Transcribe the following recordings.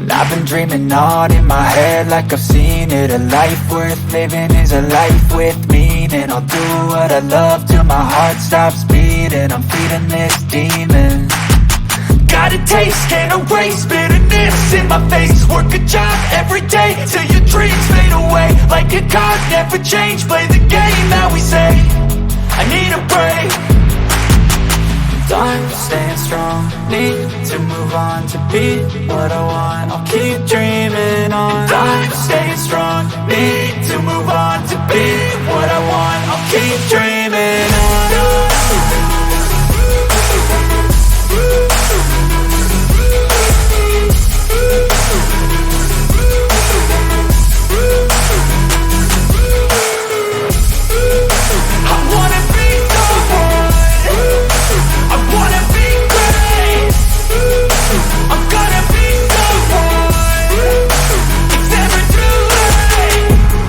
I've been dreaming on in my head like I've seen it. A life worth living is a life with meaning. I'll do what I love till my heart stops beating. I'm feeding this demon. Got a taste, can't erase bitterness in my face. Work a job every day till your dreams fade away. Like a card, never change, play the game that we say. I need a break. Time staying strong, need to move on to be what I want. I'll keep dreaming on. Time staying strong, need to move on to be what I want. I'll keep dreaming on.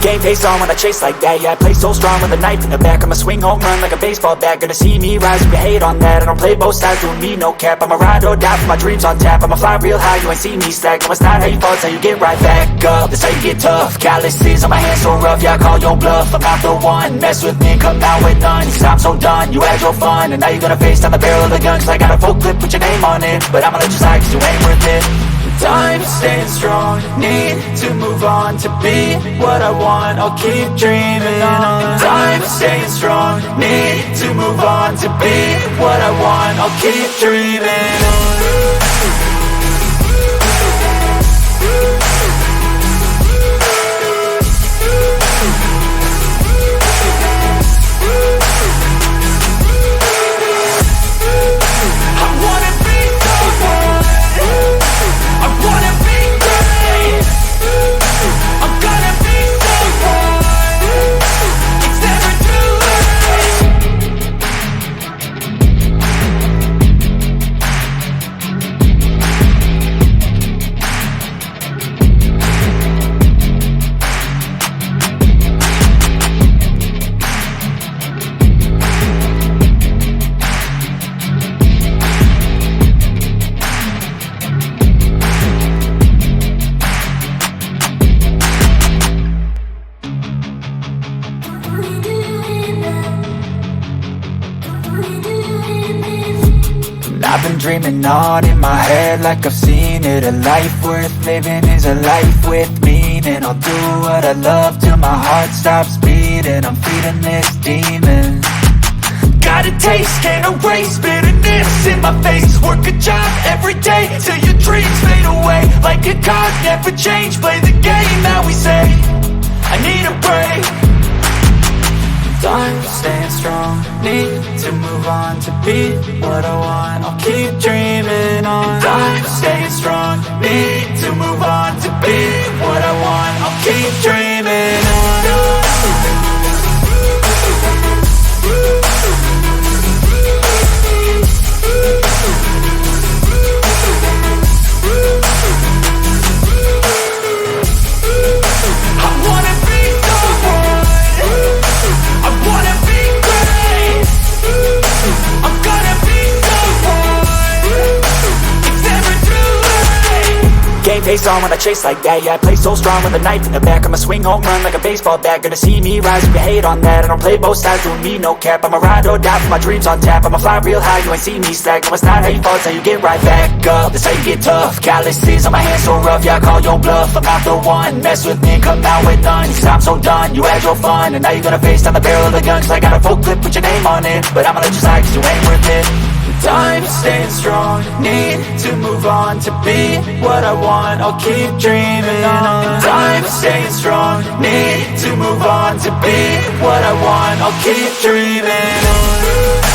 Game face on when I chase like that. Yeah, I play so strong with a knife in the back. I'ma swing home run like a baseball bat. Gonna see me rise if you hate on that. I don't play both sides, doing me no cap. I'ma ride or die for my dreams on tap. I'ma fly real high, you ain't see me stack. No, it's not how you fall, it's how you get right back up. That's how you get tough. Calluses on my hands so rough, yeah, I call your bluff. I'm not the one, mess with me, come out with none. Cause I'm so done, you had your fun. And now you're gonna face down the barrel of the gun. Cause I got a full clip, put your name on it. But I'ma let you slide cause you ain't worth it. Time staying strong, need to move on to be what I want. I'll keep dreaming on. Time staying strong, need to move on to be what I want. I'll keep dreaming on. I've been dreaming on in my head like I've seen it. A life worth living is a life with meaning. I'll do what I love till my heart stops beating. I'm feeding this demon. Got a taste, can't erase bitterness in my face. Work a job every day till your dreams fade away. Like a card, never change, play the game that we say. I need a break. Time staying strong, need to move on to be what I want. I'll keep dreaming on. Time staying strong, need to move on to be what I want. I'll keep dreaming on. Game face on when I chase like that. Yeah, I play so strong with a knife in the back. I'ma swing home run like a baseball bat. Gonna see me rise if you hate on that. I don't play both sides, doing me no cap. I'ma ride or die for my dreams on tap. I'ma fly real high, you ain't see me stack. No, it's not how you fall, it's how you get right back up. That's how you get tough. Calluses on my hands so rough, yeah, I call your bluff. I'm not the one, mess with me, come out with none. Cause I'm so done, you had your fun. And now you're gonna face down the barrel of the gun. Cause I got a full clip, put your name on it. But I'ma let you slide cause you ain't worth it. Time staying strong, need to move on to be what I want. I'll keep dreaming on. Time staying strong, need to move on to be what I want. I'll keep dreaming on.